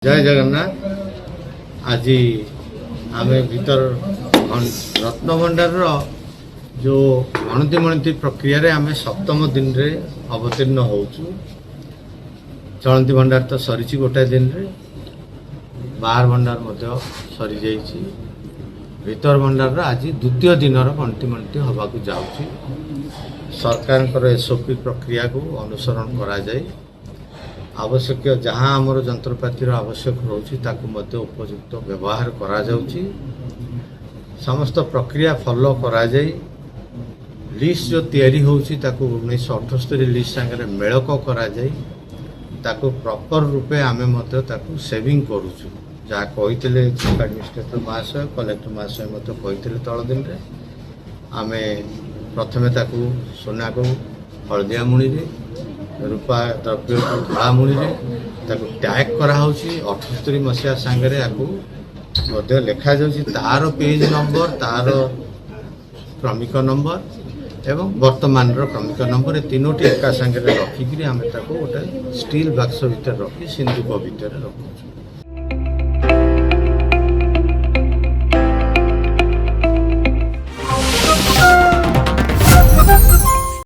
जय जगन्नाथ। आज आम भीतर रत्न भंडार जो गणति प्रक्रिया आम सप्तम दिन रे अवतीर्ण हो चलती भंडार तो सरी गोटे दिन रे बाहर भंडार सरी जाइए भीतर भंडार आज द्वितीय दिन गणति हवा जाऊँ सरकार एसओपी प्रक्रिया को अनुसरण करा जाए आवश्यक जहाँ आमर जंत्रपाति आवश्यक रोचे उपयुक्त व्यवहार करा जाउची समस्त प्रक्रिया फॉलो करा जाए लिस्ट जो तैयारी होउची ताकू 1978 लिस्ट संगे मेलक करा जाए ताकू प्रॉपर रूपे आमे मते ताकू सेविंग करूछु जहाँ कहितले चीफ एडमिनिस्ट्रेटर महाशय कलेक्टर महाशय मते कहितले तळ दिन रे आमे प्रथमे ताकू सोना को हलदिया मुणी रे रूपा द्रव्य धड़ा मुणी टैग कराऊँ 78 मसीहा सांगे लिखा जाऊँगी तार पेज नंबर तार क्रमिक नंबर एवं वर्तमान क्रमिक नंबर ये तीनोटी एका सांगे रखिक गोटे स्टील बाक्स भितर रखी सिंधुक भितर रखुଛୁ।